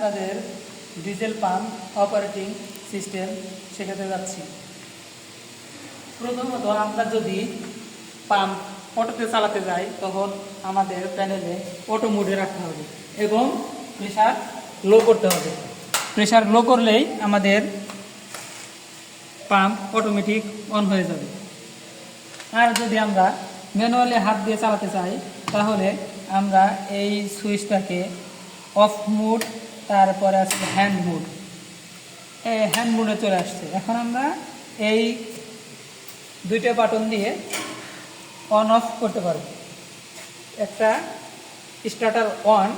আপনাদের diesel pump operating system শেখাতে যাচ্ছি। প্রথমত আমরা যদি পাম্প অটোতে চালাতে যাই তখন আমাদের প্যানেলে অটো মোডে রাখতে হবে এবং প্রেশার লো করতে হবে। প্রেশার লো করলেই আমাদের পাম্প অটোমেটিক অন হয়ে যাবে। আর যদি আমরা ম্যানুয়ালি হাত দিয়ে চালাতে চাই তাহলে আমরা এই সুইচটাকে অফ মোড, তারপরে আছে হ্যান্ড মোড, এই হ্যান্ড মোডে চলে আসছে। এখন আমরা এই দুইটা বাটন দিয়ে অন অফ করতে পারব। একটা স্টার্টার অন,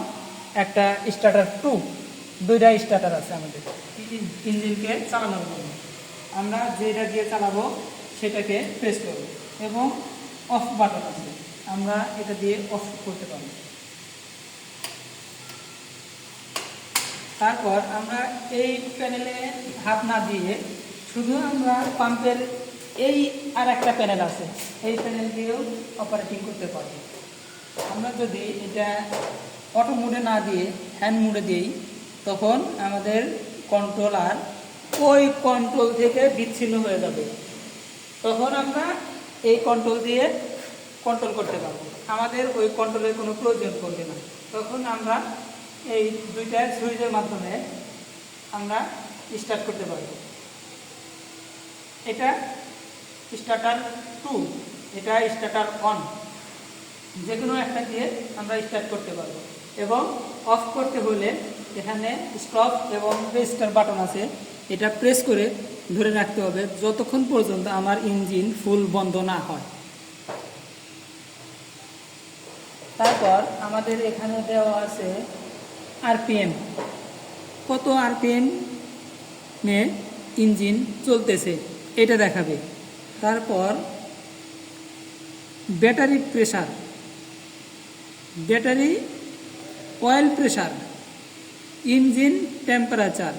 একটা স্টার্টার টু, দুইটা স্টার্টার আছে আমাদের ইঞ্জিনকে চালানোর জন্য। আমরা যেটা দিয়ে চালাবো সেটাকে প্রেস করব এবং অফ বাটন আছে, আমরা এটা দিয়ে অফ করতে পারব। তারপর আমরা এই প্যানেলে হাত না দিয়ে শুধু আমরা পাম্পের এই আর একটা প্যানেল আছে, এই প্যানেল দিয়েও অপারেটিং করতে পারব। আমরা যদি এটা অটো মোডে না দিয়ে হ্যান্ড মোডে দিই তখন আমাদের কন্ট্রোলার ওই কন্ট্রোল থেকে বিচ্ছিন্ন হয়ে যাবে। তখন আমরা এই কন্ট্রোল দিয়ে কন্ট্রোল করতে পারবো, আমাদের ওই কন্ট্রোলের কোনো প্রয়োজন পড়বে না। তখন আমরা এই দুইটা সুইচের মাধ্যমে আমরা স্টার্ট করতে পারবো। এটা স্টার্টার টু, এটা স্টার্টার অন, যে কোনো একটা দিয়ে আমরা স্টার্ট করতে পারবো। এবং অফ করতে হলে এখানে স্টপ এবং রেজিস্টার বাটন আছে, এটা প্রেস করে ধরে রাখতে হবে যতক্ষণ পর্যন্ত আমার ইঞ্জিন ফুল বন্ধ না হয়। তারপর আমাদের এখানে দেওয়া আছে আরপিএম, কত আরপিএম এ ইঞ্জিন চলতেছে এটা দেখাবে। তারপর battery pressure, battery oil pressure, engine temperature,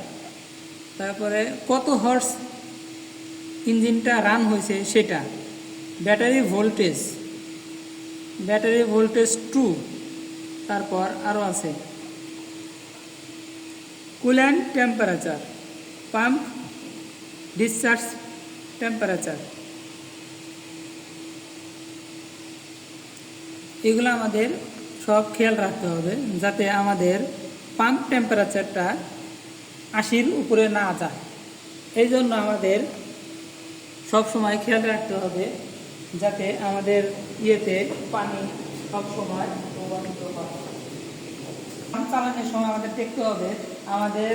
তারপরে কত হর্স ইঞ্জিনটা রান হয়েছে সেটা, ব্যাটারি ভোল্টেজ, ব্যাটারি ভোল্টেজ 2, তারপর আরও আছে coolant temperature, pump discharge temperature. এগুলো আমাদের সব খেয়াল রাখতে হবে যাতে আমাদের পাম্প টেম্পারেচারটা 80-র উপরে না যায়। এই জন্য আমাদের সব সময় খেয়াল রাখতে হবে যাতে আমাদের ইয়েতে পানি সব সময় প্রবাহিত হয়। পাম্প চালানোর সময় আমাদের দেখতে হবে আমাদের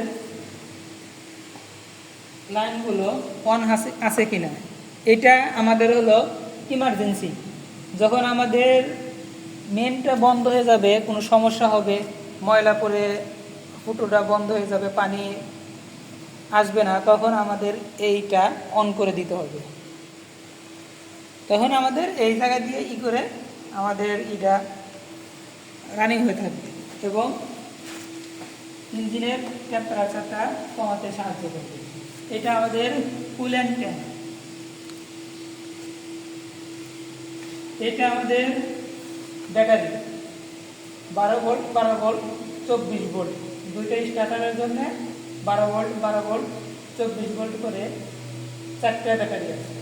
লাইনগুলো অন আছে কিনা। এটা আমাদের হলো ইমার্জেন্সি, যখন আমাদের মেনটা বন্ধ হয়ে যাবে, কোনো সমস্যা হবে, ময়লা পড়ে ফুটোটা বন্ধ হয়ে যাবে, পানি আসবে না, তখন আমাদের এইটা অন করে দিতে হবে। তখন আমাদের এই জায়গা দিয়ে করে আমাদের এটা রানিং হয়ে থাকবে এবং ইঞ্জিনের টেম্পারেচারটা কমাতে সাহায্য করবে। এটা আমাদের কুল্যান্ট ট্যাঙ্ক, এটা আমাদের ব্যাটারি 12 ভোল্ট 12 ভোল্ট 24 ভোল্ট, দুইটা স্টার্টারের জন্য 12 ভোল্ট 12 ভোল্ট 24 ভোল্ট করে 4টা ব্যাটারি আছে।